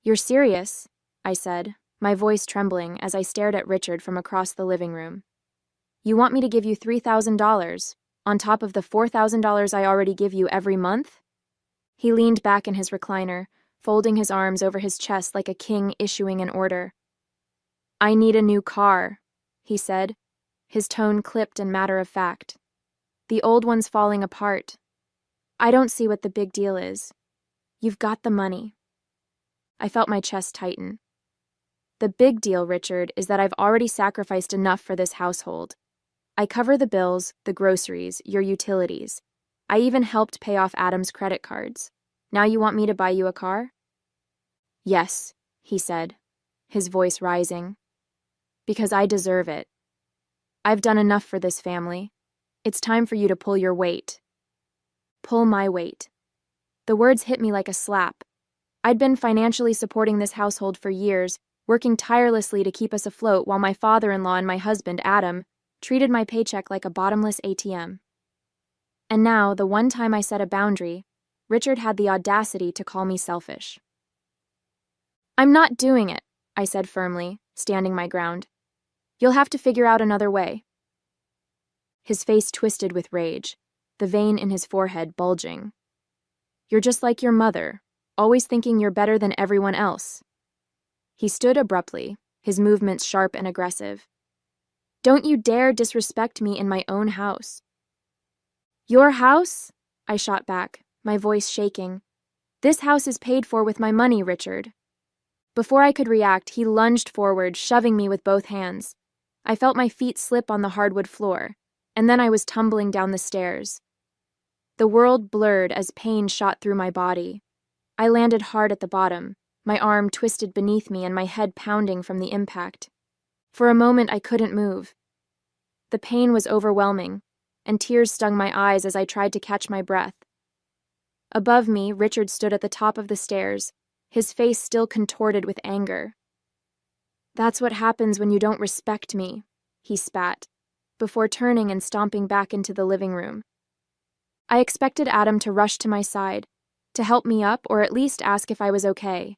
You're serious? I said, my voice trembling as I stared at Richard from across the living room. You want me to give you $3,000, on top of the $4,000 I already give you every month? He leaned back in his recliner, folding his arms over his chest like a king issuing an order. I need a new car, he said, his tone clipped and matter-of-fact. The old one's falling apart. I don't see what the big deal is. You've got the money. I felt my chest tighten. The big deal, Richard, is that I've already sacrificed enough for this household. I cover the bills, the groceries, your utilities. I even helped pay off Adam's credit cards. Now you want me to buy you a car? Yes, he said, his voice rising. Because I deserve it. I've done enough for this family. It's time for you to pull your weight. Pull my weight. The words hit me like a slap. I'd been financially supporting this household for years, working tirelessly to keep us afloat while my father-in-law and my husband, Adam, treated my paycheck like a bottomless ATM. And now, the one time I set a boundary, Richard had the audacity to call me selfish. I'm not doing it, I said firmly, standing my ground. You'll have to figure out another way. His face twisted with rage, the vein in his forehead bulging. You're just like your mother, always thinking you're better than everyone else. He stood abruptly, his movements sharp and aggressive. Don't you dare disrespect me in my own house. Your house? I shot back, my voice shaking. This house is paid for with my money, Richard. Before I could react, he lunged forward, shoving me with both hands. I felt my feet slip on the hardwood floor, and then I was tumbling down the stairs. The world blurred as pain shot through my body. I landed hard at the bottom, my arm twisted beneath me and my head pounding from the impact. For a moment, I couldn't move. The pain was overwhelming, and tears stung my eyes as I tried to catch my breath. Above me, Richard stood at the top of the stairs, his face still contorted with anger. That's what happens when you don't respect me, he spat, before turning and stomping back into the living room. I expected Adam to rush to my side, to help me up or at least ask if I was okay.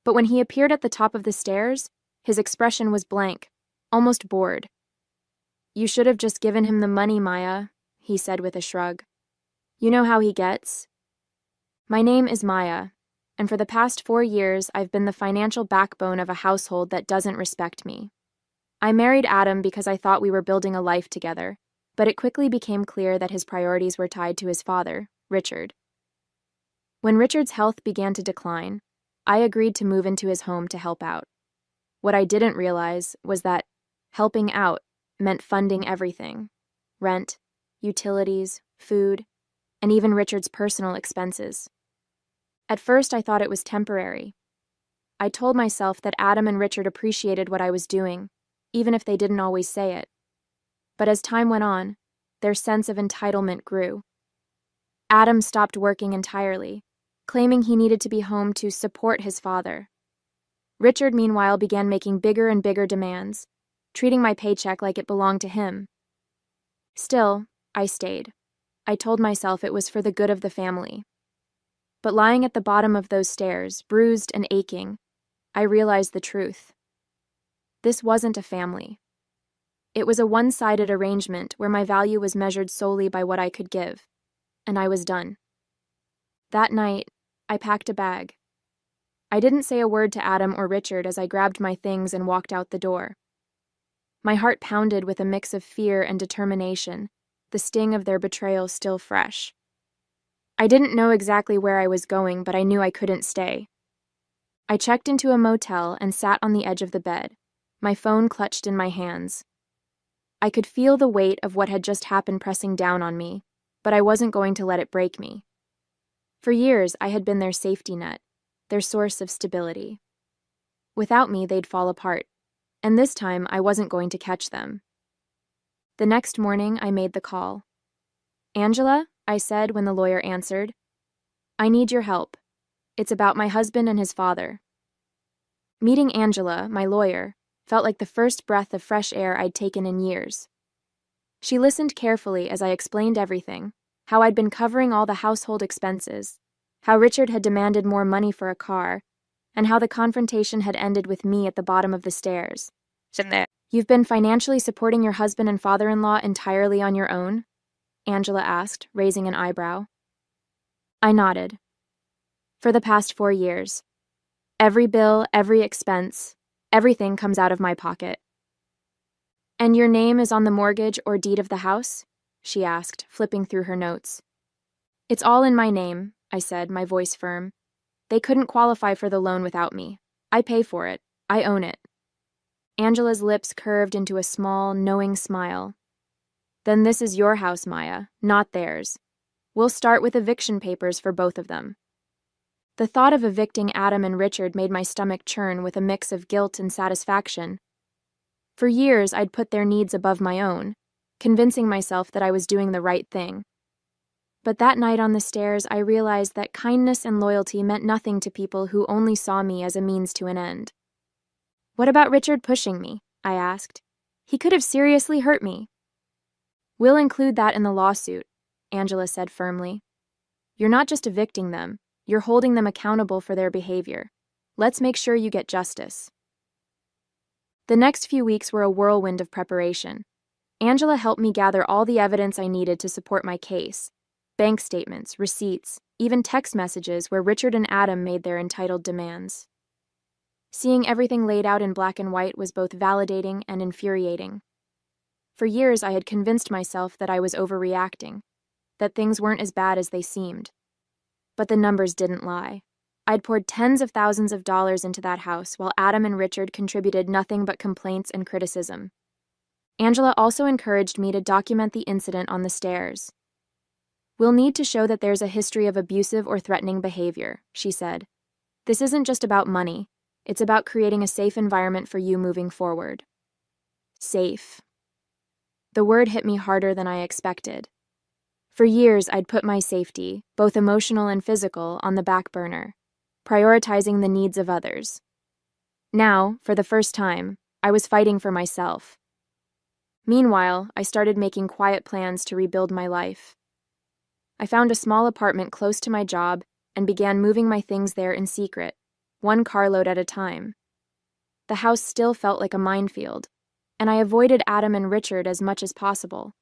But when he appeared at the top of the stairs, his expression was blank, almost bored. You should have just given him the money, Maya, he said with a shrug. You know how he gets. My name is Maya, and for the past 4 years I've been the financial backbone of a household that doesn't respect me. I married Adam because I thought we were building a life together, but it quickly became clear that his priorities were tied to his father, Richard. When Richard's health began to decline, I agreed to move into his home to help out. What I didn't realize was that helping out meant funding everything: rent, utilities, food, and even Richard's personal expenses. At first, I thought it was temporary. I told myself that Adam and Richard appreciated what I was doing, even if they didn't always say it. But as time went on, their sense of entitlement grew. Adam stopped working entirely, claiming he needed to be home to support his father. Richard, meanwhile, began making bigger and bigger demands, treating my paycheck like it belonged to him. Still, I stayed. I told myself it was for the good of the family. But lying at the bottom of those stairs, bruised and aching, I realized the truth. This wasn't a family. It was a one-sided arrangement where my value was measured solely by what I could give, and I was done. That night, I packed a bag. I didn't say a word to Adam or Richard as I grabbed my things and walked out the door. My heart pounded with a mix of fear and determination, the sting of their betrayal still fresh. I didn't know exactly where I was going, but I knew I couldn't stay. I checked into a motel and sat on the edge of the bed, my phone clutched in my hands. I could feel the weight of what had just happened pressing down on me, but I wasn't going to let it break me. For years, I had been their safety net, their source of stability. Without me, they'd fall apart, and this time I wasn't going to catch them. The next morning, I made the call. Angela, I said when the lawyer answered, I need your help. It's about my husband and his father. Meeting Angela, my lawyer, felt like the first breath of fresh air I'd taken in years. She listened carefully as I explained everything, how I'd been covering all the household expenses, how Richard had demanded more money for a car, and how the confrontation had ended with me at the bottom of the stairs. You've been financially supporting your husband and father-in-law entirely on your own? Angela asked, raising an eyebrow. I nodded. For the past 4 years. Every bill, every expense, everything comes out of my pocket. And your name is on the mortgage or deed of the house? She asked, flipping through her notes. It's all in my name, I said, my voice firm. They couldn't qualify for the loan without me. I pay for it. I own it. Angela's lips curved into a small, knowing smile. Then this is your house, Maya, not theirs. We'll start with eviction papers for both of them. The thought of evicting Adam and Richard made my stomach churn with a mix of guilt and satisfaction. For years, I'd put their needs above my own, convincing myself that I was doing the right thing. But that night on the stairs, I realized that kindness and loyalty meant nothing to people who only saw me as a means to an end. What about Richard pushing me? I asked. He could have seriously hurt me. We'll include that in the lawsuit, Angela said firmly. You're not just evicting them, you're holding them accountable for their behavior. Let's make sure you get justice. The next few weeks were a whirlwind of preparation. Angela helped me gather all the evidence I needed to support my case. Bank statements, receipts, even text messages where Richard and Adam made their entitled demands. Seeing everything laid out in black and white was both validating and infuriating. For years, I had convinced myself that I was overreacting, that things weren't as bad as they seemed. But the numbers didn't lie. I'd poured tens of thousands of dollars into that house while Adam and Richard contributed nothing but complaints and criticism. Angela also encouraged me to document the incident on the stairs. We'll need to show that there's a history of abusive or threatening behavior, she said. This isn't just about money. It's about creating a safe environment for you moving forward. Safe. The word hit me harder than I expected. For years, I'd put my safety, both emotional and physical, on the back burner, prioritizing the needs of others. Now, for the first time, I was fighting for myself. Meanwhile, I started making quiet plans to rebuild my life. I found a small apartment close to my job and began moving my things there in secret, one carload at a time. The house still felt like a minefield, and I avoided Adam and Richard as much as possible.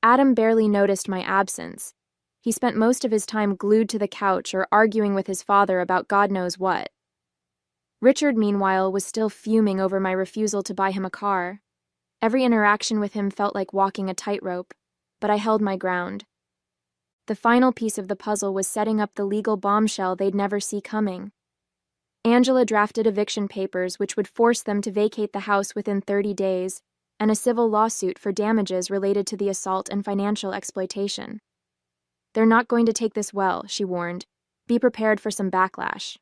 Adam barely noticed my absence. He spent most of his time glued to the couch or arguing with his father about God knows what. Richard, meanwhile, was still fuming over my refusal to buy him a car. Every interaction with him felt like walking a tightrope, but I held my ground. The final piece of the puzzle was setting up the legal bombshell they'd never see coming. Angela drafted eviction papers which would force them to vacate the house within 30 days, and a civil lawsuit for damages related to the assault and financial exploitation. They're not going to take this well, she warned. Be prepared for some backlash.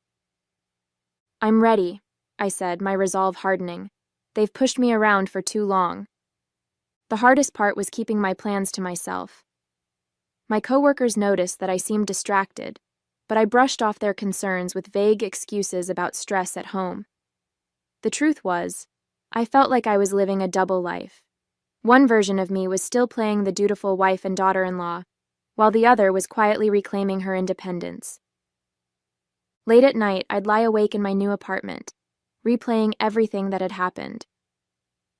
I'm ready, I said, my resolve hardening. They've pushed me around for too long. The hardest part was keeping my plans to myself. My coworkers noticed that I seemed distracted, but I brushed off their concerns with vague excuses about stress at home. The truth was, I felt like I was living a double life. One version of me was still playing the dutiful wife and daughter-in-law, while the other was quietly reclaiming her independence. Late at night, I'd lie awake in my new apartment, replaying everything that had happened.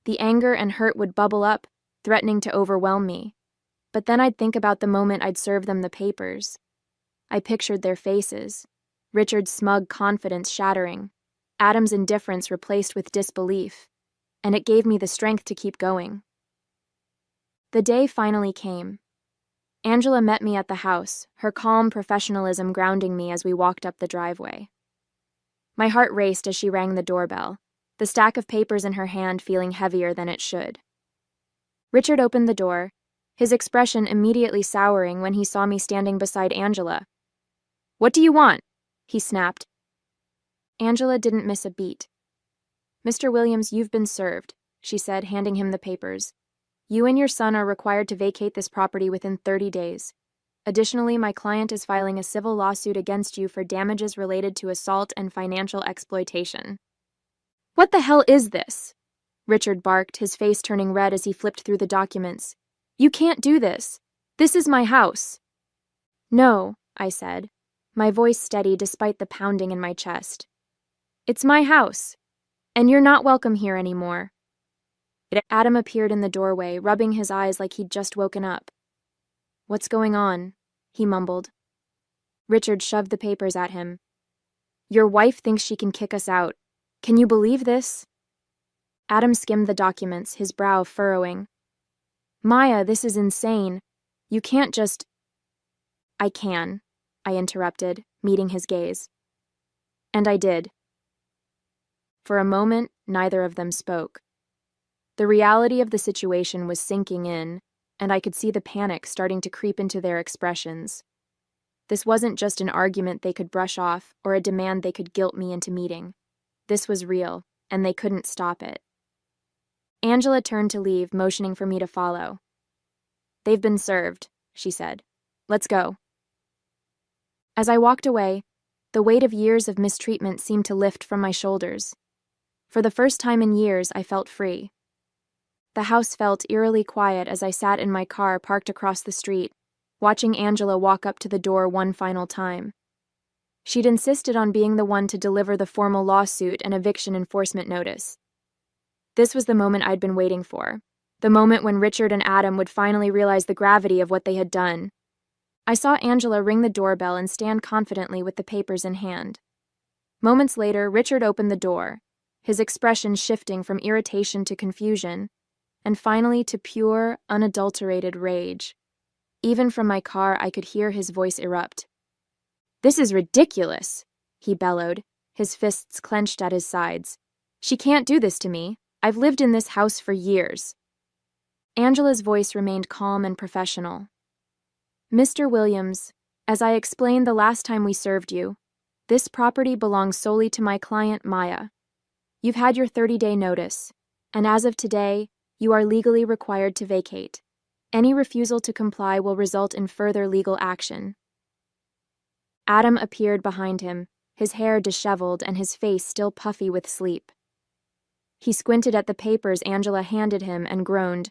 The anger and hurt would bubble up, threatening to overwhelm me. But then I'd think about the moment I'd serve them the papers. I pictured their faces, Richard's smug confidence shattering, Adam's indifference replaced with disbelief, and it gave me the strength to keep going. The day finally came. Angela met me at the house, her calm professionalism grounding me as we walked up the driveway. My heart raced as she rang the doorbell, the stack of papers in her hand feeling heavier than it should. Richard opened the door, his expression immediately souring when he saw me standing beside Angela. "What do you want?" he snapped. Angela didn't miss a beat. "Mr. Williams, you've been served," she said, handing him the papers. "You and your son are required to vacate this property within 30 days. Additionally, my client is filing a civil lawsuit against you for damages related to assault and financial exploitation." "What the hell is this?" Richard barked, his face turning red as he flipped through the documents. "You can't do this. This is my house." "No," I said, my voice steady despite the pounding in my chest. It's my house, and you're not welcome here anymore. Adam appeared in the doorway, rubbing his eyes like he'd just woken up. What's going on? He mumbled. Richard shoved the papers at him. Your wife thinks she can kick us out. Can you believe this? Adam skimmed the documents, his brow furrowing. Maya, this is insane. You can't just... I can, I interrupted, meeting his gaze. And I did. For a moment, neither of them spoke. The reality of the situation was sinking in, and I could see the panic starting to creep into their expressions. This wasn't just an argument they could brush off or a demand they could guilt me into meeting. This was real, and they couldn't stop it. Angela turned to leave, motioning for me to follow. They've been served, she said. Let's go. As I walked away, the weight of years of mistreatment seemed to lift from my shoulders. For the first time in years, I felt free. The house felt eerily quiet as I sat in my car parked across the street, watching Angela walk up to the door one final time. She'd insisted on being the one to deliver the formal lawsuit and eviction enforcement notice. This was the moment I'd been waiting for, the moment when Richard and Adam would finally realize the gravity of what they had done. I saw Angela ring the doorbell and stand confidently with the papers in hand. Moments later, Richard opened the door, his expression shifting from irritation to confusion, and finally to pure, unadulterated rage. Even from my car, I could hear his voice erupt. This is ridiculous, he bellowed, his fists clenched at his sides. She can't do this to me. I've lived in this house for years. Angela's voice remained calm and professional. Mr. Williams, as I explained the last time we served you, this property belongs solely to my client, Maya. You've had your 30-day notice, and as of today, you are legally required to vacate. Any refusal to comply will result in further legal action. Adam appeared behind him, his hair disheveled and his face still puffy with sleep. He squinted at the papers Angela handed him and groaned.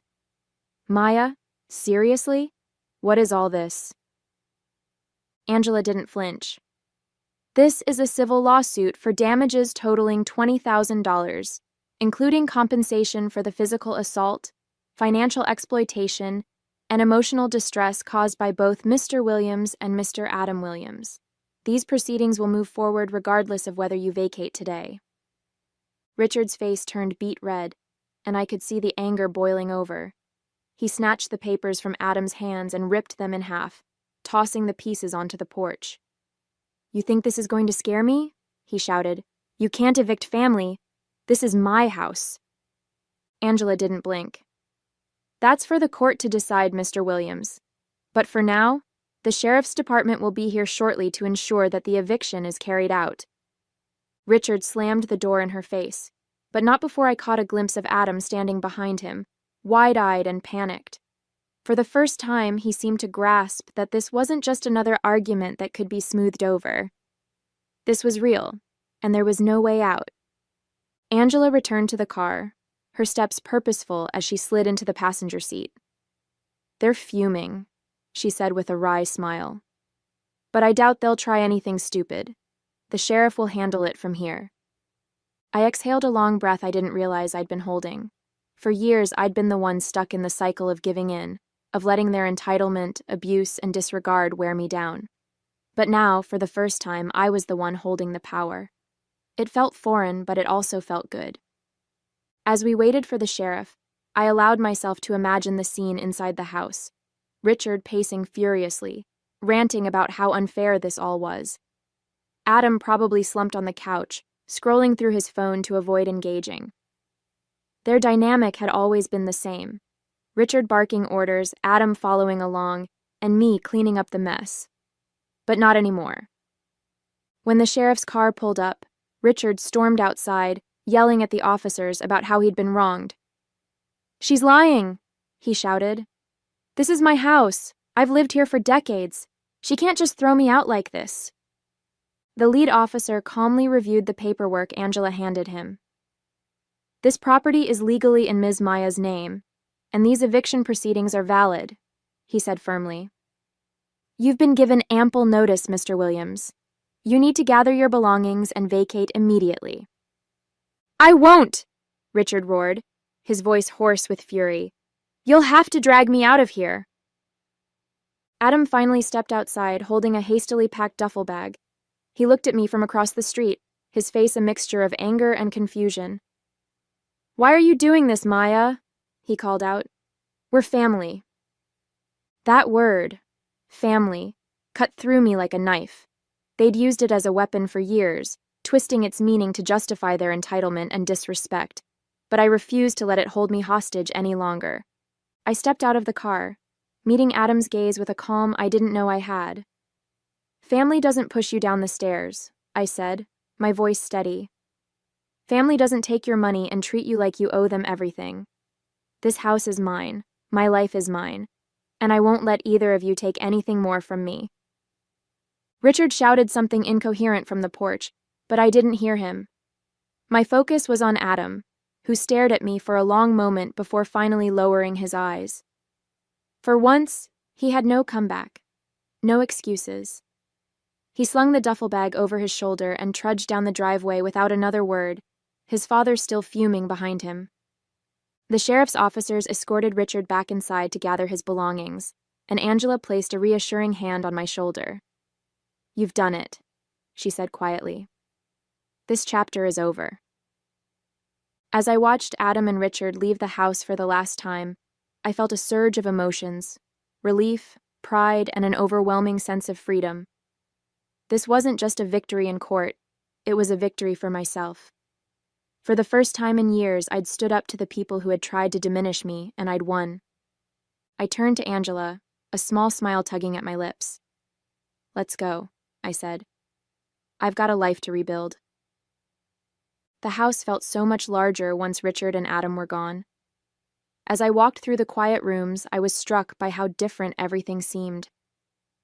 Maya, seriously? What is all this? Angela didn't flinch. This is a civil lawsuit for damages totaling $20,000, including compensation for the physical assault, financial exploitation, and emotional distress caused by both Mr. Williams and Mr. Adam Williams. These proceedings will move forward regardless of whether you vacate today. Richard's face turned beet red, and I could see the anger boiling over. He snatched the papers from Adam's hands and ripped them in half, tossing the pieces onto the porch. You think this is going to scare me? He shouted. You can't evict family. This is my house. Angela didn't blink. That's for the court to decide, Mr. Williams. But for now, the sheriff's department will be here shortly to ensure that the eviction is carried out. Richard slammed the door in her face, but not before I caught a glimpse of Adam standing behind him, wide-eyed and panicked. For the first time, he seemed to grasp that this wasn't just another argument that could be smoothed over. This was real, and there was no way out. Angela returned to the car, her steps purposeful as she slid into the passenger seat. They're fuming, she said with a wry smile. But I doubt they'll try anything stupid. The sheriff will handle it from here. I exhaled a long breath I didn't realize I'd been holding. For years, I'd been the one stuck in the cycle of giving in, of letting their entitlement, abuse, and disregard wear me down. But now, for the first time, I was the one holding the power. It felt foreign, but it also felt good. As we waited for the sheriff, I allowed myself to imagine the scene inside the house. Richard pacing furiously, ranting about how unfair this all was. Adam probably slumped on the couch, scrolling through his phone to avoid engaging. Their dynamic had always been the same. Richard barking orders, Adam following along, and me cleaning up the mess. But not anymore. When the sheriff's car pulled up, Richard stormed outside, yelling at the officers about how he'd been wronged. "She's lying," he shouted. "This is my house. I've lived here for decades. She can't just throw me out like this." The lead officer calmly reviewed the paperwork Angela handed him. "This property is legally in Ms. Maya's name, and these eviction proceedings are valid," he said firmly. "You've been given ample notice, Mr. Williams. You need to gather your belongings and vacate immediately." "I won't!" Richard roared, his voice hoarse with fury. "You'll have to drag me out of here." Adam finally stepped outside, holding a hastily packed duffel bag. He looked at me from across the street, his face a mixture of anger and confusion. "Why are you doing this, Maya?" he called out. "We're family." That word, family, cut through me like a knife. They'd used it as a weapon for years, twisting its meaning to justify their entitlement and disrespect, but I refused to let it hold me hostage any longer. I stepped out of the car, meeting Adam's gaze with a calm I didn't know I had. "Family doesn't push you down the stairs," I said, my voice steady. "Family doesn't take your money and treat you like you owe them everything. This house is mine, my life is mine, and I won't let either of you take anything more from me." Richard shouted something incoherent from the porch, but I didn't hear him. My focus was on Adam, who stared at me for a long moment before finally lowering his eyes. For once, he had no comeback, no excuses. He slung the duffel bag over his shoulder and trudged down the driveway without another word, his father still fuming behind him. The sheriff's officers escorted Richard back inside to gather his belongings, and Angela placed a reassuring hand on my shoulder. "You've done it," she said quietly. "This chapter is over." As I watched Adam and Richard leave the house for the last time, I felt a surge of emotions, relief, pride, and an overwhelming sense of freedom. This wasn't just a victory in court, it was a victory for myself. For the first time in years, I'd stood up to the people who had tried to diminish me, and I'd won. I turned to Angela, a small smile tugging at my lips. "Let's go," I said. "I've got a life to rebuild." The house felt so much larger once Richard and Adam were gone. As I walked through the quiet rooms, I was struck by how different everything seemed.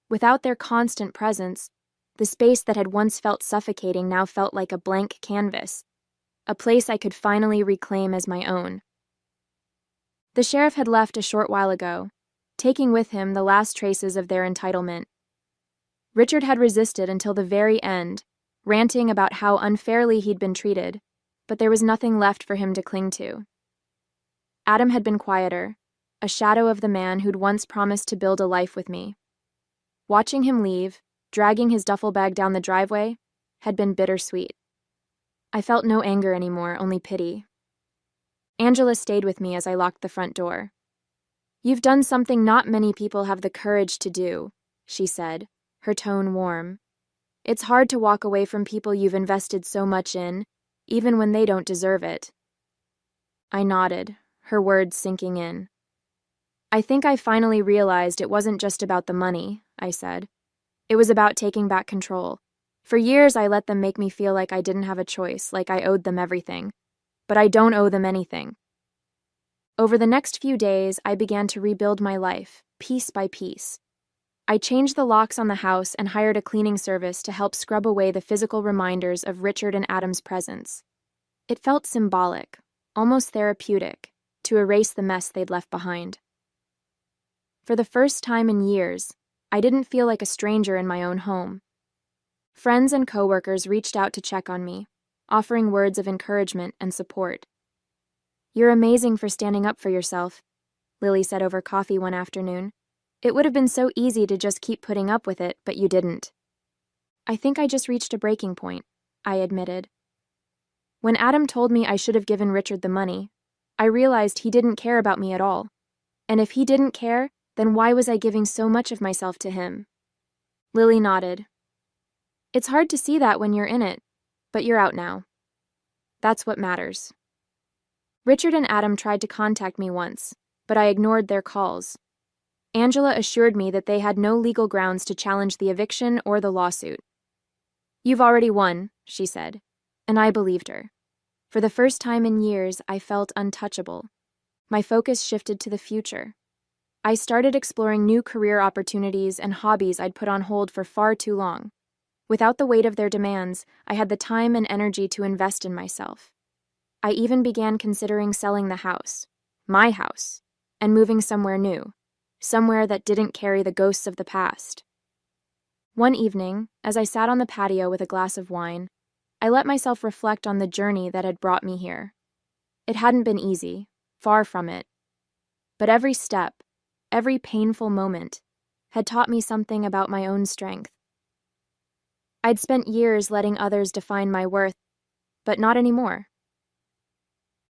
Without their constant presence, the space that had once felt suffocating now felt like a blank canvas, a place I could finally reclaim as my own. The sheriff had left a short while ago, taking with him the last traces of their entitlement. Richard had resisted until the very end, ranting about how unfairly he'd been treated, but there was nothing left for him to cling to. Adam had been quieter, a shadow of the man who'd once promised to build a life with me. Watching him leave, dragging his duffel bag down the driveway, had been bittersweet. I felt no anger anymore, only pity. Angela stayed with me as I locked the front door. "You've done something not many people have the courage to do," she said, her tone warm. "It's hard to walk away from people you've invested so much in, even when they don't deserve it." I nodded, her words sinking in. "I think I finally realized it wasn't just about the money," I said. "It was about taking back control. For years I let them make me feel like I didn't have a choice, like I owed them everything. But I don't owe them anything." Over the next few days, I began to rebuild my life, piece by piece. I changed the locks on the house and hired a cleaning service to help scrub away the physical reminders of Richard and Adam's presence. It felt symbolic, almost therapeutic, to erase the mess they'd left behind. For the first time in years, I didn't feel like a stranger in my own home. Friends and coworkers reached out to check on me, offering words of encouragement and support. "You're amazing for standing up for yourself," Lily said over coffee one afternoon. "It would have been so easy to just keep putting up with it, but you didn't." "I think I just reached a breaking point," I admitted. When Adam told me I should have given Richard the money, I realized he didn't care about me at all. And if he didn't care, then why was I giving so much of myself to him? Lily nodded. "It's hard to see that when you're in it, but you're out now. That's what matters." Richard and Adam tried to contact me once, but I ignored their calls. Angela assured me that they had no legal grounds to challenge the eviction or the lawsuit. "You've already won," she said, and I believed her. For the first time in years, I felt untouchable. My focus shifted to the future. I started exploring new career opportunities and hobbies I'd put on hold for far too long. Without the weight of their demands, I had the time and energy to invest in myself. I even began considering selling the house, my house, and moving somewhere new, somewhere that didn't carry the ghosts of the past. One evening, as I sat on the patio with a glass of wine, I let myself reflect on the journey that had brought me here. It hadn't been easy, far from it. But every step, every painful moment, had taught me something about my own strength. I'd spent years letting others define my worth, but not anymore.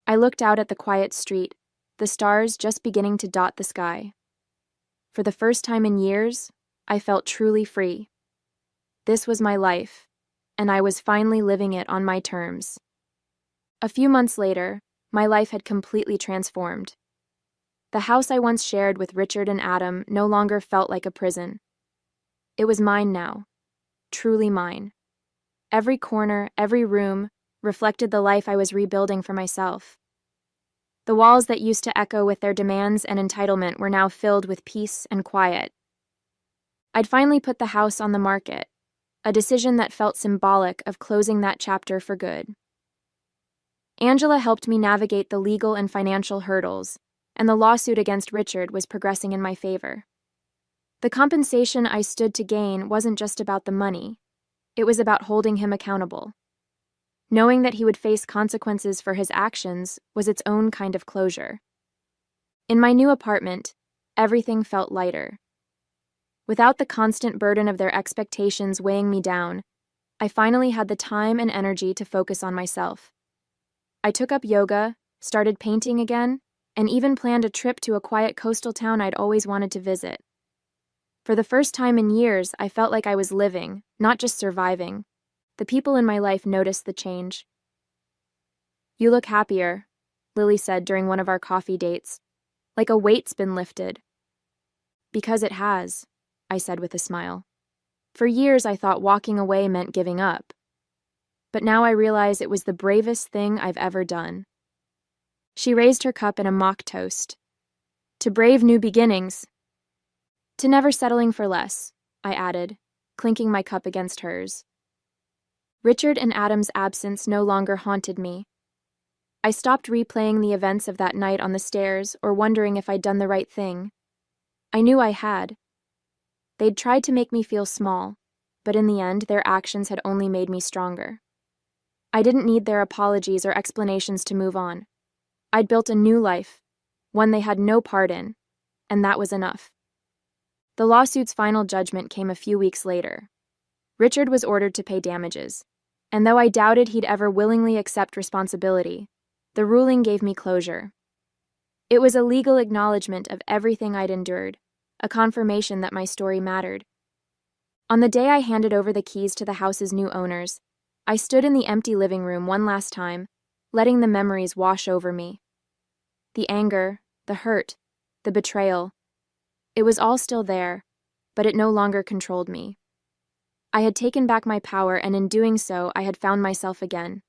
I looked out at the quiet street, the stars just beginning to dot the sky. For the first time in years, I felt truly free. This was my life, and I was finally living it on my terms. A few months later, my life had completely transformed. The house I once shared with Richard and Adam no longer felt like a prison. It was mine now, truly mine. Every corner, every room, reflected the life I was rebuilding for myself. The walls that used to echo with their demands and entitlement were now filled with peace and quiet. I'd finally put the house on the market, a decision that felt symbolic of closing that chapter for good. Angela helped me navigate the legal and financial hurdles, and the lawsuit against Richard was progressing in my favor. The compensation I stood to gain wasn't just about the money, it was about holding him accountable. Knowing that he would face consequences for his actions was its own kind of closure. In my new apartment, everything felt lighter. Without the constant burden of their expectations weighing me down, I finally had the time and energy to focus on myself. I took up yoga, started painting again, and even planned a trip to a quiet coastal town I'd always wanted to visit. For the first time in years, I felt like I was living, not just surviving. The people in my life noticed the change. "You look happier," Lily said during one of our coffee dates. "Like a weight's been lifted." "Because it has," I said with a smile. "For years I thought walking away meant giving up. But now I realize it was the bravest thing I've ever done." She raised her cup in a mock toast. "To brave new beginnings." "To never settling for less," I added, clinking my cup against hers. Richard and Adam's absence no longer haunted me. I stopped replaying the events of that night on the stairs or wondering if I'd done the right thing. I knew I had. They'd tried to make me feel small, but in the end, their actions had only made me stronger. I didn't need their apologies or explanations to move on. I'd built a new life, one they had no part in, and that was enough. The lawsuit's final judgment came a few weeks later. Richard was ordered to pay damages, and though I doubted he'd ever willingly accept responsibility, the ruling gave me closure. It was a legal acknowledgement of everything I'd endured, a confirmation that my story mattered. On the day I handed over the keys to the house's new owners, I stood in the empty living room one last time, letting the memories wash over me. The anger, the hurt, the betrayal. It was all still there, but it no longer controlled me. I had taken back my power, and in doing so, I had found myself again.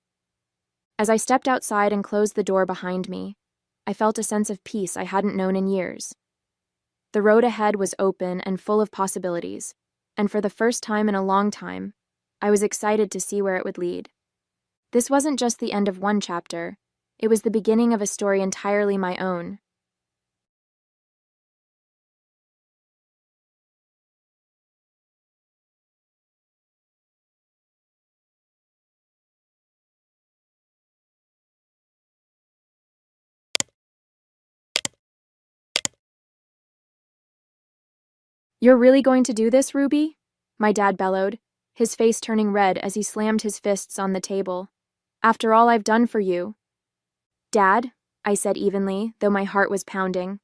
As I stepped outside and closed the door behind me, I felt a sense of peace I hadn't known in years. The road ahead was open and full of possibilities, and for the first time in a long time, I was excited to see where it would lead. This wasn't just the end of one chapter, it was the beginning of a story entirely my own. "You're really going to do this, Ruby?" my dad bellowed, his face turning red as he slammed his fists on the table. "After all I've done for you." "Dad," I said evenly, though my heart was pounding,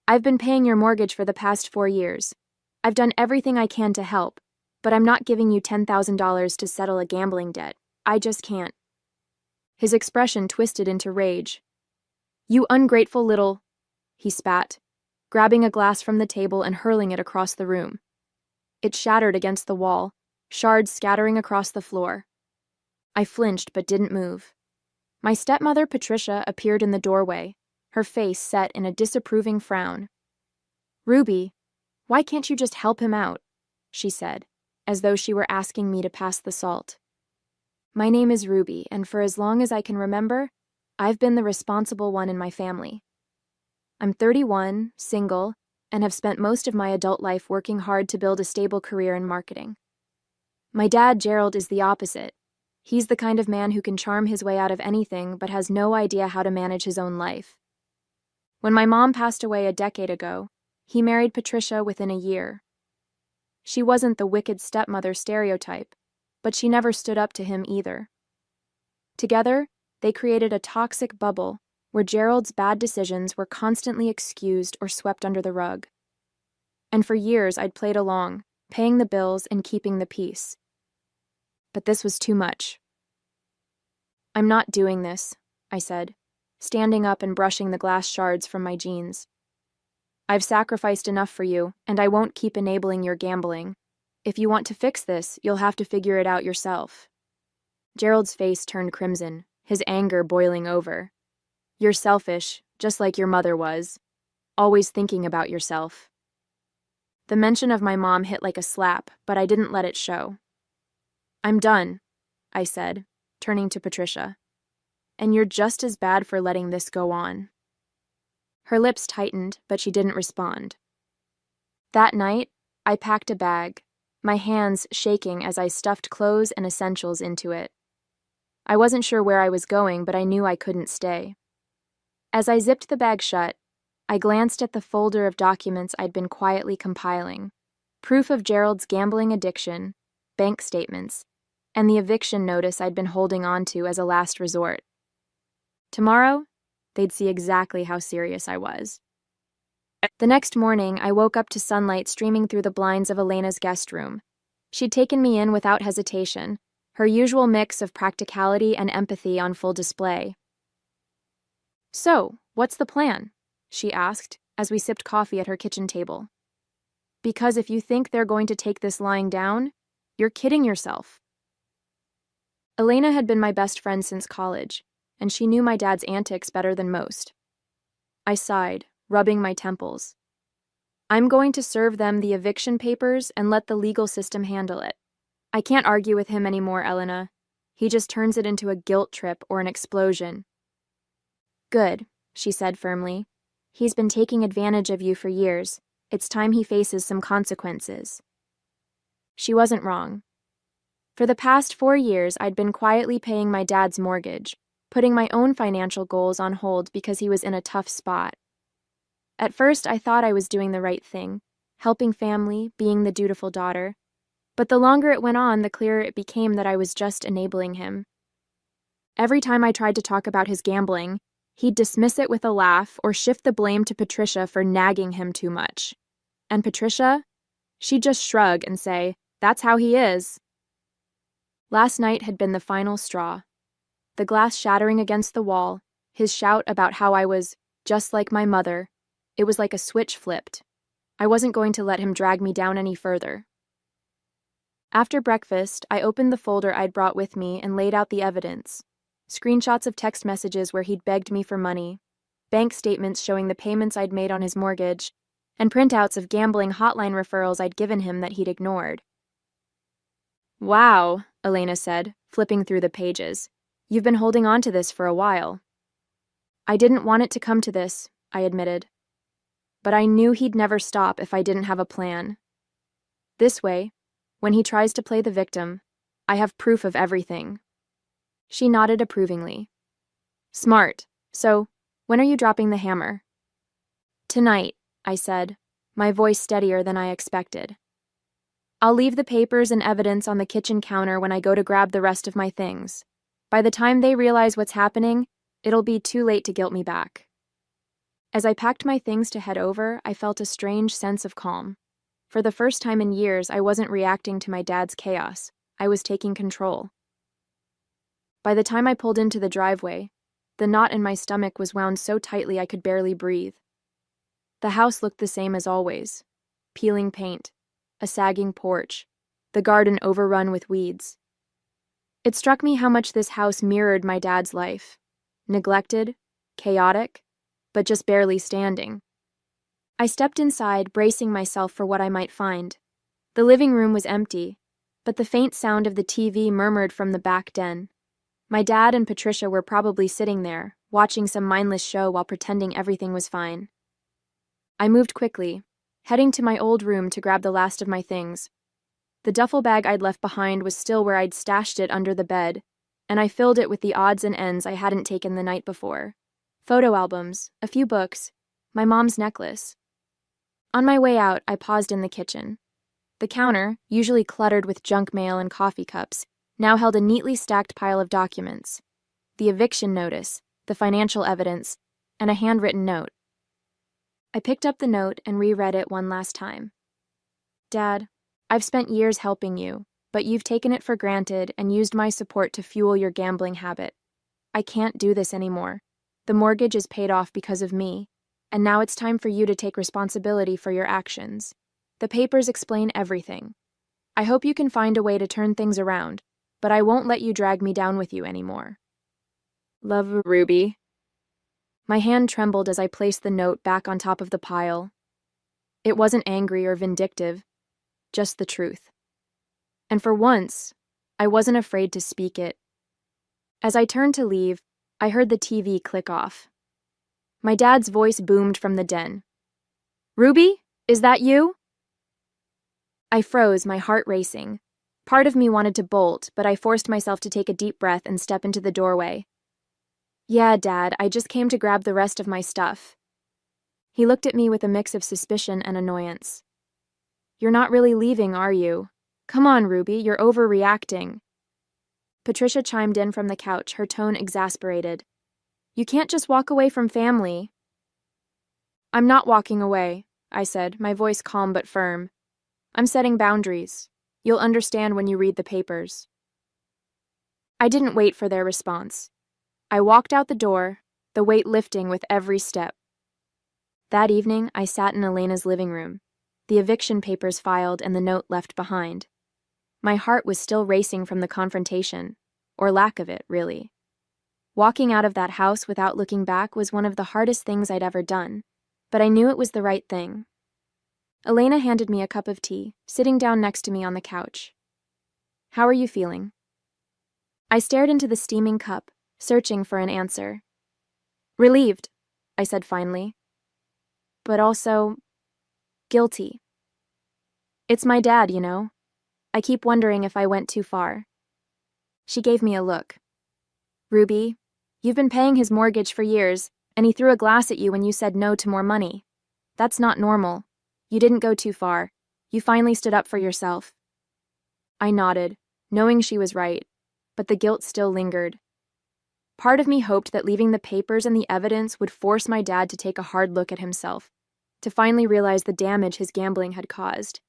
"I've been paying your mortgage for the past 4 years. I've done everything I can to help, but I'm not giving you $10,000 to settle a gambling debt. I just can't." His expression twisted into rage. "You ungrateful little—" he spat, grabbing a glass from the table and hurling it across the room. It shattered against the wall, shards scattering across the floor. I flinched but didn't move. My stepmother, Patricia, appeared in the doorway, her face set in a disapproving frown. "Ruby, why can't you just help him out?" she said, as though she were asking me to pass the salt. "My name is Ruby, and for as long as I can remember, I've been the responsible one in my family. I'm 31, single, and have spent most of my adult life working hard to build a stable career in marketing. My dad, Gerald, is the opposite. He's the kind of man who can charm his way out of anything but has no idea how to manage his own life. When my mom passed away a decade ago, he married Patricia within a year. She wasn't the wicked stepmother stereotype, but she never stood up to him either. Together, they created a toxic bubble where Gerald's bad decisions were constantly excused or swept under the rug. And for years I'd played along, paying the bills and keeping the peace. But this was too much. "I'm not doing this," I said, standing up and brushing the glass shards from my jeans. "I've sacrificed enough for you, and I won't keep enabling your gambling. If you want to fix this, you'll have to figure it out yourself." Gerald's face turned crimson, his anger boiling over. "You're selfish, just like your mother was. Always thinking about yourself." The mention of my mom hit like a slap, but I didn't let it show. "I'm done," I said, turning to Patricia. "And you're just as bad for letting this go on." Her lips tightened, but she didn't respond. That night, I packed a bag, my hands shaking as I stuffed clothes and essentials into it. I wasn't sure where I was going, but I knew I couldn't stay. As I zipped the bag shut, I glanced at the folder of documents I'd been quietly compiling: proof of Gerald's gambling addiction, bank statements, and the eviction notice I'd been holding on to as a last resort. Tomorrow, they'd see exactly how serious I was. The next morning, I woke up to sunlight streaming through the blinds of Elena's guest room. She'd taken me in without hesitation, her usual mix of practicality and empathy on full display. "So, what's the plan?" she asked as we sipped coffee at her kitchen table. "Because if you think they're going to take this lying down, you're kidding yourself." Elena had been my best friend since college, and she knew my dad's antics better than most. I sighed, rubbing my temples. "I'm going to serve them the eviction papers and let the legal system handle it. I can't argue with him anymore, Elena. He just turns it into a guilt trip or an explosion." "Good," she said firmly. "He's been taking advantage of you for years. It's time he faces some consequences." She wasn't wrong. For the past 4 years, I'd been quietly paying my dad's mortgage, putting my own financial goals on hold because he was in a tough spot. At first, I thought I was doing the right thing, helping family, being the dutiful daughter. But the longer it went on, the clearer it became that I was just enabling him. Every time I tried to talk about his gambling, he'd dismiss it with a laugh or shift the blame to Patricia for nagging him too much. And Patricia? She'd just shrug and say, "That's how he is." Last night had been the final straw. The glass shattering against the wall, his shout about how I was just like my mother. It was like a switch flipped. I wasn't going to let him drag me down any further. After breakfast, I opened the folder I'd brought with me and laid out the evidence. Screenshots of text messages where he'd begged me for money, bank statements showing the payments I'd made on his mortgage, and printouts of gambling hotline referrals I'd given him that he'd ignored. "Wow," Elena said, flipping through the pages. "You've been holding on to this for a while." "I didn't want it to come to this," I admitted. "But I knew he'd never stop if I didn't have a plan. This way, when he tries to play the victim, I have proof of everything." She nodded approvingly. "Smart. So, when are you dropping the hammer?" "Tonight," I said, my voice steadier than I expected. "I'll leave the papers and evidence on the kitchen counter when I go to grab the rest of my things. By the time they realize what's happening, it'll be too late to guilt me back." As I packed my things to head over, I felt a strange sense of calm. For the first time in years, I wasn't reacting to my dad's chaos. I was taking control. By the time I pulled into the driveway, the knot in my stomach was wound so tightly I could barely breathe. The house looked the same as always: peeling paint, a sagging porch, the garden overrun with weeds. It struck me how much this house mirrored my dad's life: neglected, chaotic, but just barely standing. I stepped inside, bracing myself for what I might find. The living room was empty, but the faint sound of the TV murmured from the back den. My dad and Patricia were probably sitting there, watching some mindless show while pretending everything was fine. I moved quickly, heading to my old room to grab the last of my things. The duffel bag I'd left behind was still where I'd stashed it under the bed, and I filled it with the odds and ends I hadn't taken the night before. Photo albums, a few books, my mom's necklace. On my way out, I paused in the kitchen. The counter, usually cluttered with junk mail and coffee cups, now held a neatly stacked pile of documents. The eviction notice, the financial evidence, and a handwritten note. I picked up the note and reread it one last time. Dad, I've spent years helping you, but you've taken it for granted and used my support to fuel your gambling habit. I can't do this anymore. The mortgage is paid off because of me, and now it's time for you to take responsibility for your actions. The papers explain everything. I hope you can find a way to turn things around, but I won't let you drag me down with you anymore. Love, Ruby. My hand trembled as I placed the note back on top of the pile. It wasn't angry or vindictive, just the truth. And for once, I wasn't afraid to speak it. As I turned to leave, I heard the TV click off. My dad's voice boomed from the den. Ruby, is that you? I froze, my heart racing. Part of me wanted to bolt, but I forced myself to take a deep breath and step into the doorway. Yeah, Dad, I just came to grab the rest of my stuff. He looked at me with a mix of suspicion and annoyance. You're not really leaving, are you? Come on, Ruby, you're overreacting. Patricia chimed in from the couch, her tone exasperated. You can't just walk away from family. I'm not walking away, I said, my voice calm but firm. I'm setting boundaries. You'll understand when you read the papers. I didn't wait for their response. I walked out the door, the weight lifting with every step. That evening, I sat in Elena's living room, the eviction papers filed and the note left behind. My heart was still racing from the confrontation, or lack of it, really. Walking out of that house without looking back was one of the hardest things I'd ever done, but I knew it was the right thing. Elena handed me a cup of tea, sitting down next to me on the couch. How are you feeling? I stared into the steaming cup, searching for an answer. Relieved, I said finally. But also guilty. It's my dad, you know. I keep wondering if I went too far. She gave me a look. Ruby, you've been paying his mortgage for years, and he threw a glass at you when you said no to more money. That's not normal. You didn't go too far. You finally stood up for yourself. I nodded, knowing she was right, but the guilt still lingered. Part of me hoped that leaving the papers and the evidence would force my dad to take a hard look at himself, to finally realize the damage his gambling had caused.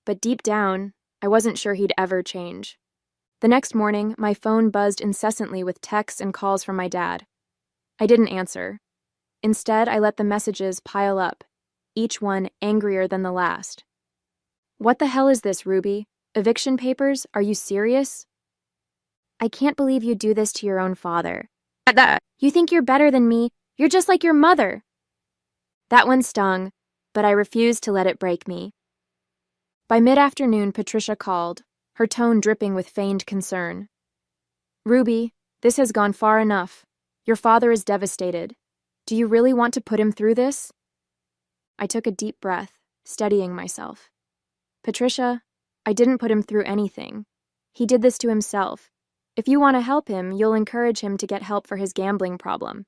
But deep down, I wasn't sure he'd ever change. The next morning, my phone buzzed incessantly with texts and calls from my dad. I didn't answer. Instead, I let the messages pile up, each one angrier than the last. What the hell is this, Ruby? Eviction papers? Are you serious? I can't believe you do this to your own father. You think you're better than me? You're just like your mother. That one stung, but I refused to let it break me. By mid-afternoon, Patricia called, her tone dripping with feigned concern. Ruby, this has gone far enough. Your father is devastated. Do you really want to put him through this? I took a deep breath, steadying myself. Patricia, I didn't put him through anything. He did this to himself. If you want to help him, you'll encourage him to get help for his gambling problem.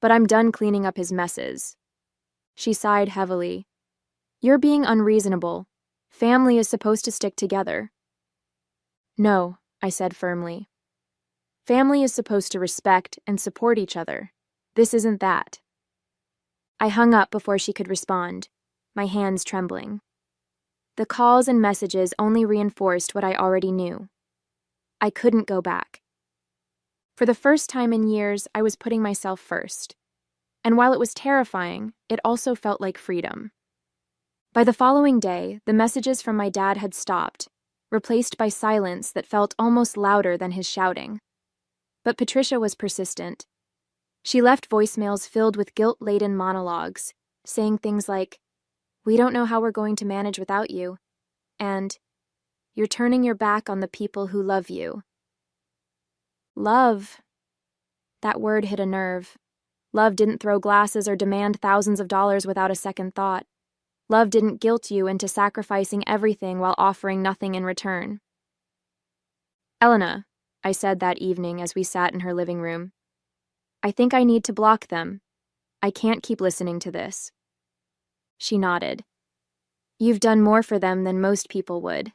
But I'm done cleaning up his messes. She sighed heavily. You're being unreasonable. Family is supposed to stick together. No, I said firmly. Family is supposed to respect and support each other. This isn't that. I hung up before she could respond, my hands trembling. The calls and messages only reinforced what I already knew. I couldn't go back. For the first time in years, I was putting myself first. And while it was terrifying, it also felt like freedom. By the following day, the messages from my dad had stopped, replaced by silence that felt almost louder than his shouting. But Patricia was persistent. She left voicemails filled with guilt-laden monologues, saying things like, "We don't know how we're going to manage without you," and "You're turning your back on the people who love you." Love. That word hit a nerve. Love didn't throw glasses or demand thousands of dollars without a second thought. Love didn't guilt you into sacrificing everything while offering nothing in return. Elena, I said that evening as we sat in her living room, I think I need to block them. I can't keep listening to this. She nodded. You've done more for them than most people would.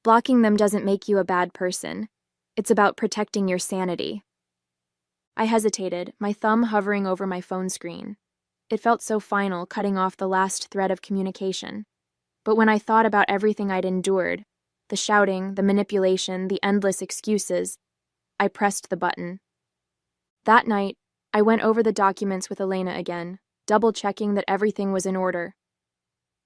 Blocking them doesn't make you a bad person. It's about protecting your sanity. I hesitated, my thumb hovering over my phone screen. It felt so final, cutting off the last thread of communication. But when I thought about everything I'd endured, the shouting, the manipulation, the endless excuses, I pressed the button. That night, I went over the documents with Elena again, double-checking that everything was in order.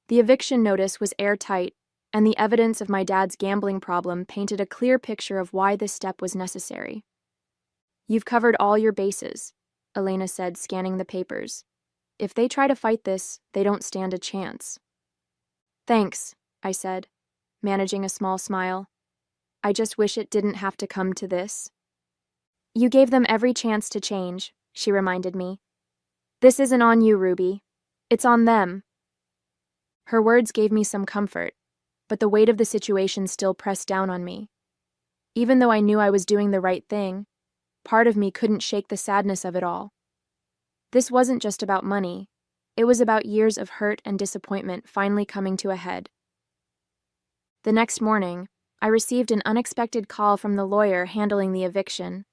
The eviction notice was airtight, and the evidence of my dad's gambling problem painted a clear picture of why this step was necessary. You've covered all your bases, Elena said, scanning the papers. If they try to fight this, they don't stand a chance. Thanks, I said, managing a small smile. I just wish it didn't have to come to this. You gave them every chance to change, she reminded me. This isn't on you, Ruby. It's on them. Her words gave me some comfort, but the weight of the situation still pressed down on me. Even though I knew I was doing the right thing, part of me couldn't shake the sadness of it all. This wasn't just about money. It was about years of hurt and disappointment finally coming to a head. The next morning, I received an unexpected call from the lawyer handling the eviction.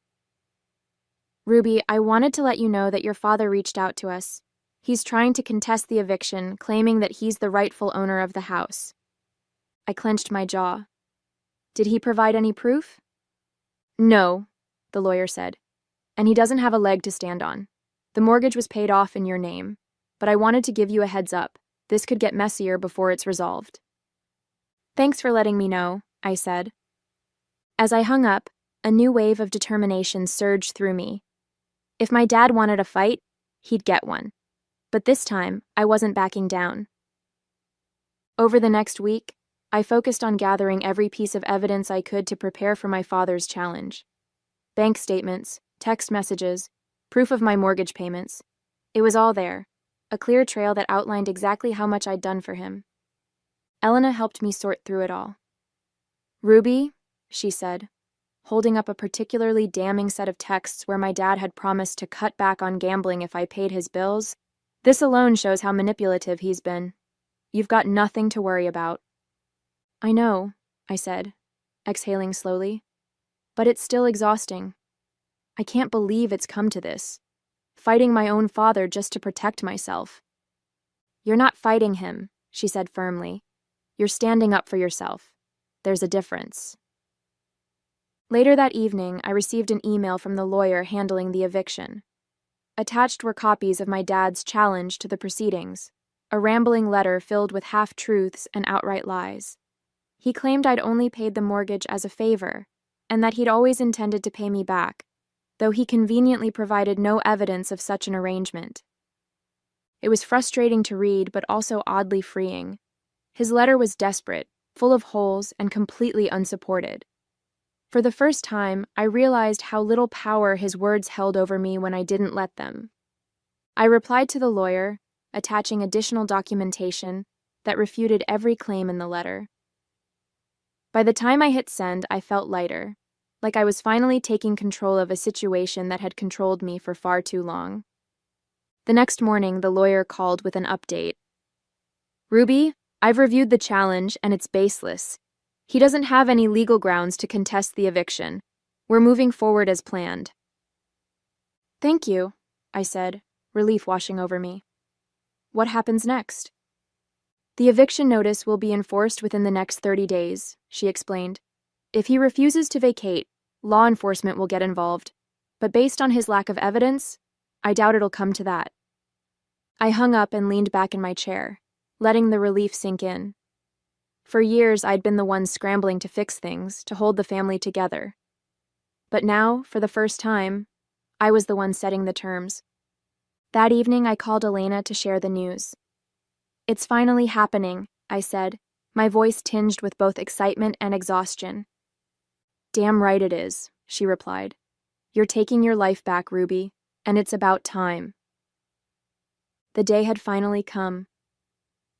Ruby, I wanted to let you know that your father reached out to us. He's trying to contest the eviction, claiming that he's the rightful owner of the house. I clenched my jaw. Did he provide any proof? No, the lawyer said, and he doesn't have a leg to stand on. The mortgage was paid off in your name, but I wanted to give you a heads up. This could get messier before it's resolved. Thanks for letting me know, I said. As I hung up, a new wave of determination surged through me. If my dad wanted a fight, he'd get one. But this time, I wasn't backing down. Over the next week, I focused on gathering every piece of evidence I could to prepare for my father's challenge. Bank statements, text messages, proof of my mortgage payments. It was all there, a clear trail that outlined exactly how much I'd done for him. Elena helped me sort through it all. Ruby, she said, holding up a particularly damning set of texts where my dad had promised to cut back on gambling if I paid his bills. This alone shows how manipulative he's been. You've got nothing to worry about. I know, I said, exhaling slowly, but it's still exhausting. I can't believe it's come to this. Fighting my own father just to protect myself. You're not fighting him, she said firmly. You're standing up for yourself. There's a difference. Later that evening, I received an email from the lawyer handling the eviction. Attached were copies of my dad's challenge to the proceedings, a rambling letter filled with half-truths and outright lies. He claimed I'd only paid the mortgage as a favor, and that he'd always intended to pay me back, though he conveniently provided no evidence of such an arrangement. It was frustrating to read, but also oddly freeing. His letter was desperate, full of holes, and completely unsupported. For the first time, I realized how little power his words held over me when I didn't let them. I replied to the lawyer, attaching additional documentation that refuted every claim in the letter. By the time I hit send, I felt lighter, like I was finally taking control of a situation that had controlled me for far too long. The next morning, the lawyer called with an update. Ruby, I've reviewed the challenge, and it's baseless. He doesn't have any legal grounds to contest the eviction. We're moving forward as planned. Thank you, I said, relief washing over me. What happens next? The eviction notice will be enforced within the next 30 days, she explained. If he refuses to vacate, law enforcement will get involved. But based on his lack of evidence, I doubt it'll come to that. I hung up and leaned back in my chair, letting the relief sink in. For years, I'd been the one scrambling to fix things, to hold the family together. But now, for the first time, I was the one setting the terms. That evening, I called Elena to share the news. It's finally happening, I said, my voice tinged with both excitement and exhaustion. Damn right it is, she replied. You're taking your life back, Ruby, and it's about time. The day had finally come.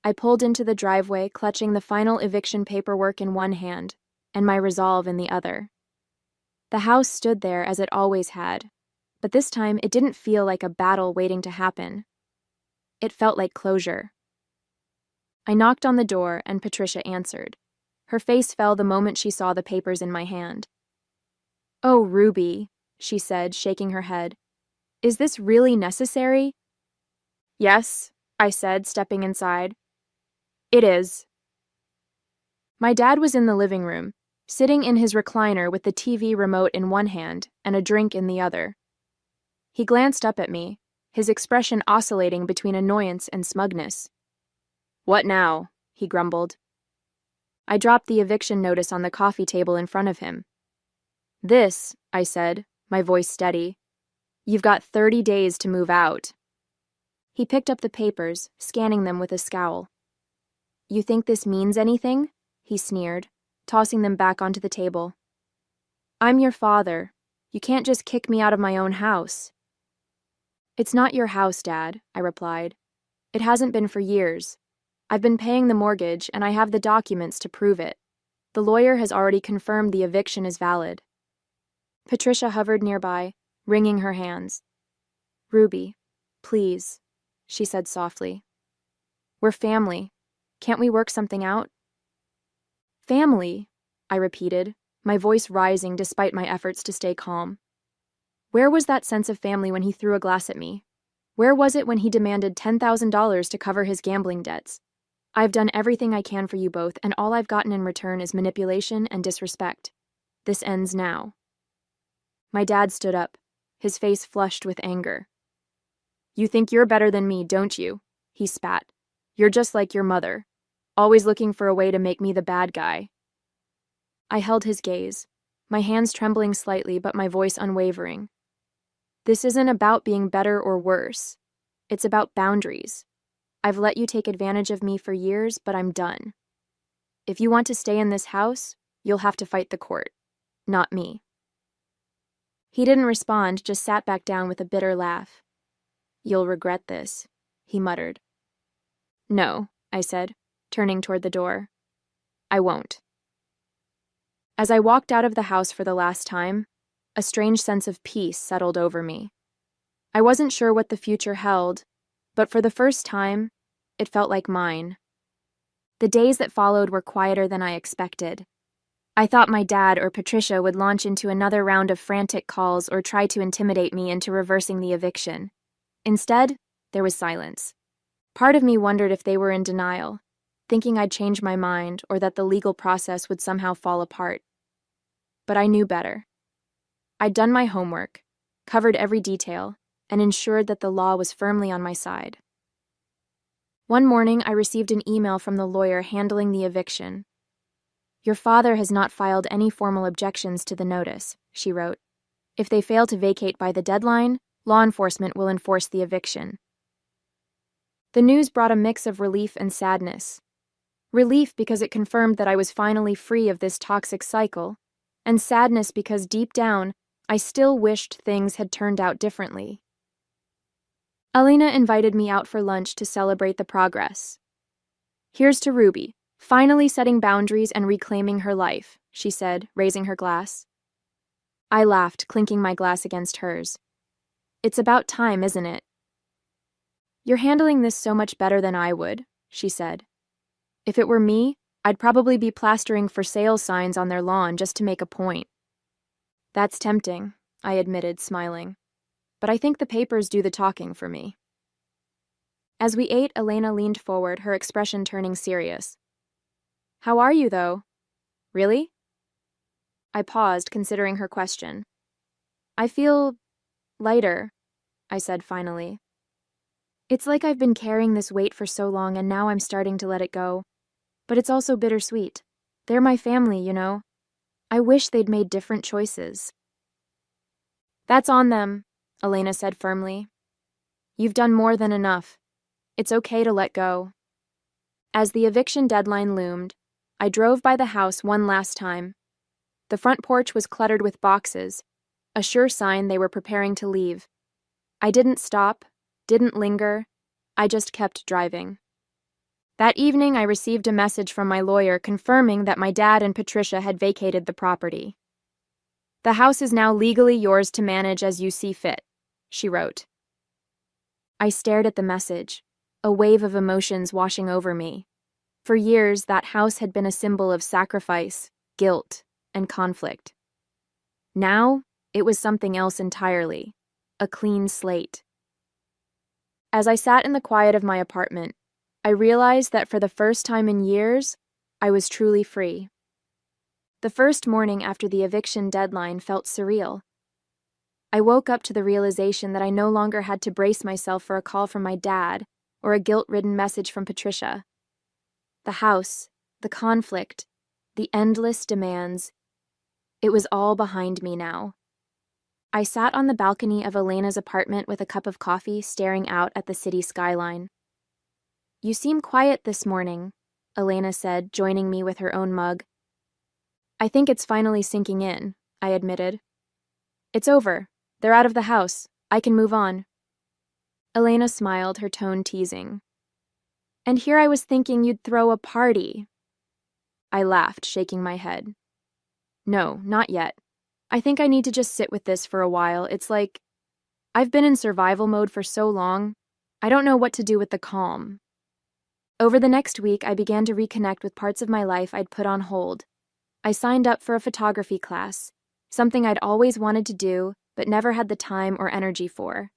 I pulled into the driveway, clutching the final eviction paperwork in one hand and my resolve in the other. The house stood there as it always had, but this time it didn't feel like a battle waiting to happen. It felt like closure. I knocked on the door and Patricia answered. Her face fell the moment she saw the papers in my hand. "Oh, Ruby," she said, shaking her head. "Is this really necessary?" "Yes," I said, stepping inside. "It is." My dad was in the living room, sitting in his recliner with the TV remote in one hand and a drink in the other. He glanced up at me, his expression oscillating between annoyance and smugness. "What now?" he grumbled. I dropped the eviction notice on the coffee table in front of him. "This," I said, my voice steady. "You've got 30 days to move out." He picked up the papers, scanning them with a scowl. "You think this means anything?" he sneered, tossing them back onto the table. "I'm your father. You can't just kick me out of my own house." "It's not your house, Dad," I replied. "It hasn't been for years. I've been paying the mortgage, and I have the documents to prove it. The lawyer has already confirmed the eviction is valid." Patricia hovered nearby, wringing her hands. "Ruby, please," she said softly. "We're family. Can't we work something out?" "Family," I repeated, my voice rising despite my efforts to stay calm. Where was that sense of family when he threw a glass at me? Where was it when he demanded $10,000 to cover his gambling debts? I've done everything I can for you both, and all I've gotten in return is manipulation and disrespect. This ends now. My dad stood up, his face flushed with anger. "You think you're better than me, don't you?" he spat. "You're just like your mother, always looking for a way to make me the bad guy." I held his gaze, my hands trembling slightly but my voice unwavering. "This isn't about being better or worse. It's about boundaries. I've let you take advantage of me for years, but I'm done. If you want to stay in this house, you'll have to fight the court, not me." He didn't respond, just sat back down with a bitter laugh. "You'll regret this," he muttered. "No," I said, turning toward the door. "I won't." As I walked out of the house for the last time, a strange sense of peace settled over me. I wasn't sure what the future held, but for the first time, it felt like mine. The days that followed were quieter than I expected. I thought my dad or Patricia would launch into another round of frantic calls or try to intimidate me into reversing the eviction. Instead, there was silence. Part of me wondered if they were in denial, thinking I'd change my mind or that the legal process would somehow fall apart. But I knew better. I'd done my homework, covered every detail, and ensured that the law was firmly on my side. One morning, I received an email from the lawyer handling the eviction. "Your father has not filed any formal objections to the notice," she wrote. "If they fail to vacate by the deadline, law enforcement will enforce the eviction." The news brought a mix of relief and sadness. Relief because it confirmed that I was finally free of this toxic cycle, and sadness because deep down, I still wished things had turned out differently. Elena invited me out for lunch to celebrate the progress. "Here's to Ruby, finally setting boundaries and reclaiming her life," she said, raising her glass. I laughed, clinking my glass against hers. "It's about time, isn't it?" "You're handling this so much better than I would," she said. "If it were me, I'd probably be plastering for sale signs on their lawn just to make a point." "That's tempting," I admitted, smiling. "But I think the papers do the talking for me." As we ate, Elena leaned forward, her expression turning serious. "How are you, though?" "Really?" I paused, considering her question. "I feel lighter," I said finally. "It's like I've been carrying this weight for so long and now I'm starting to let it go. But it's also bittersweet. They're my family, you know. I wish they'd made different choices." "That's on them," Elena said firmly. "You've done more than enough. It's okay to let go." As the eviction deadline loomed, I drove by the house one last time. The front porch was cluttered with boxes, a sure sign they were preparing to leave. I didn't stop, didn't linger, I just kept driving. That evening, I received a message from my lawyer confirming that my dad and Patricia had vacated the property. "The house is now legally yours to manage as you see fit," she wrote. I stared at the message, a wave of emotions washing over me. For years, that house had been a symbol of sacrifice, guilt, and conflict. Now, it was something else entirely, a clean slate. As I sat in the quiet of my apartment, I realized that for the first time in years, I was truly free. The first morning after the eviction deadline felt surreal. I woke up to the realization that I no longer had to brace myself for a call from my dad or a guilt-ridden message from Patricia. The house, the conflict, the endless demands, it was all behind me now. I sat on the balcony of Elena's apartment with a cup of coffee, staring out at the city skyline. "You seem quiet this morning," Elena said, joining me with her own mug. "I think it's finally sinking in," I admitted. "It's over. They're out of the house. I can move on." Elena smiled, her tone teasing. "And here I was thinking you'd throw a party." I laughed, shaking my head. "No, not yet. I think I need to just sit with this for a while. It's like I've been in survival mode for so long, I don't know what to do with the calm." Over the next week, I began to reconnect with parts of my life I'd put on hold. I signed up for a photography class, something I'd always wanted to do, but never had the time or energy for.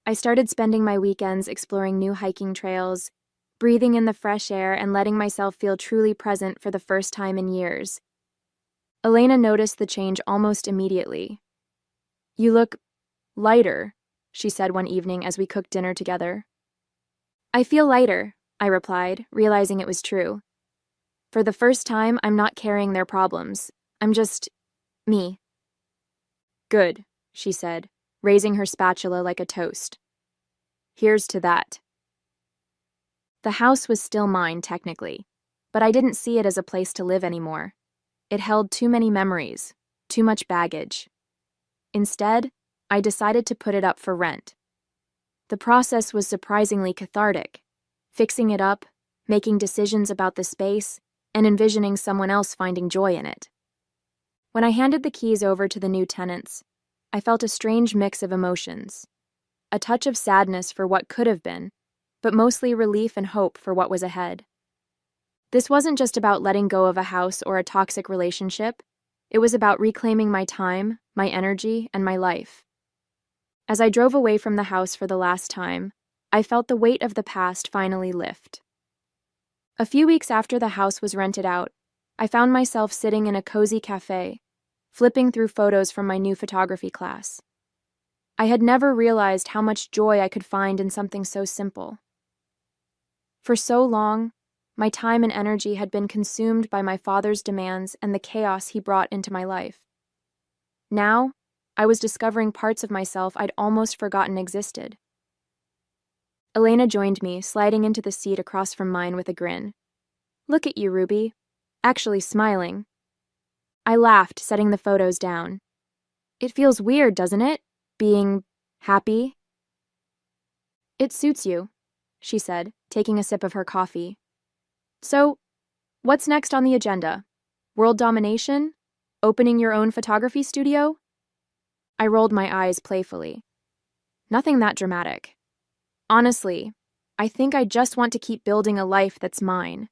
I started spending my weekends exploring new hiking trails, breathing in the fresh air, and letting myself feel truly present for the first time in years. Elena noticed the change almost immediately. "You look lighter," she said one evening as we cooked dinner together. "I feel lighter," I replied, realizing it was true. "For the first time, I'm not carrying their problems. I'm just me." "Good," she said, raising her spatula like a toast. "Here's to that." The house was still mine, technically, but I didn't see it as a place to live anymore. It held too many memories, too much baggage. Instead, I decided to put it up for rent. The process was surprisingly cathartic. Fixing it up, making decisions about the space, and envisioning someone else finding joy in it. When I handed the keys over to the new tenants, I felt a strange mix of emotions. A touch of sadness for what could have been, but mostly relief and hope for what was ahead. This wasn't just about letting go of a house or a toxic relationship. It was about reclaiming my time, my energy, and my life. As I drove away from the house for the last time, I felt the weight of the past finally lift. A few weeks after the house was rented out, I found myself sitting in a cozy cafe, flipping through photos from my new photography class. I had never realized how much joy I could find in something so simple. For so long, my time and energy had been consumed by my father's demands and the chaos he brought into my life. Now, I was discovering parts of myself I'd almost forgotten existed. Elena joined me, sliding into the seat across from mine with a grin. "Look at you, Ruby." Actually smiling. I laughed, setting the photos down. "It feels weird, doesn't it? Being happy?" "It suits you," she said, taking a sip of her coffee. "So, what's next on the agenda? World domination? Opening your own photography studio?" I rolled my eyes playfully. "Nothing that dramatic. Honestly, I think I just want to keep building a life that's mine.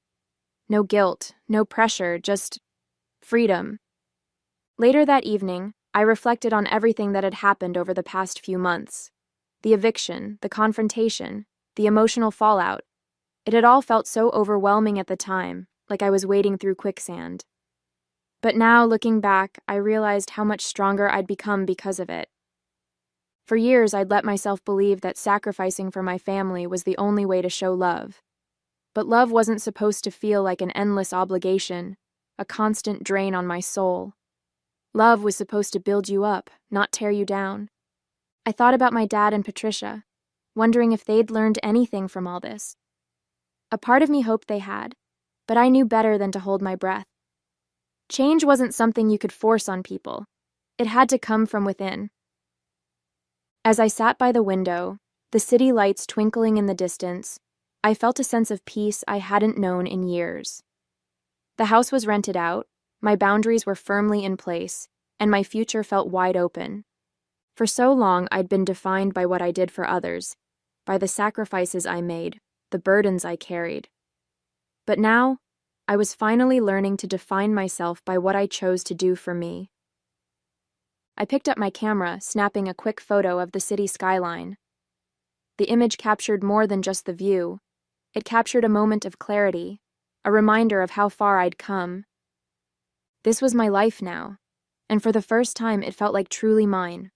No guilt, no pressure, just freedom." Later that evening, I reflected on everything that had happened over the past few months. The eviction, the confrontation, the emotional fallout. It had all felt so overwhelming at the time, like I was wading through quicksand. But now, looking back, I realized how much stronger I'd become because of it. For years, I'd let myself believe that sacrificing for my family was the only way to show love. But love wasn't supposed to feel like an endless obligation, a constant drain on my soul. Love was supposed to build you up, not tear you down. I thought about my dad and Patricia, wondering if they'd learned anything from all this. A part of me hoped they had, but I knew better than to hold my breath. Change wasn't something you could force on people. It had to come from within. As I sat by the window, the city lights twinkling in the distance, I felt a sense of peace I hadn't known in years. The house was rented out, my boundaries were firmly in place, and my future felt wide open. For so long, I'd been defined by what I did for others, by the sacrifices I made, the burdens I carried. But now, I was finally learning to define myself by what I chose to do for me. I picked up my camera, snapping a quick photo of the city skyline. The image captured more than just the view. It captured a moment of clarity, a reminder of how far I'd come. This was my life now, and for the first time it felt like truly mine.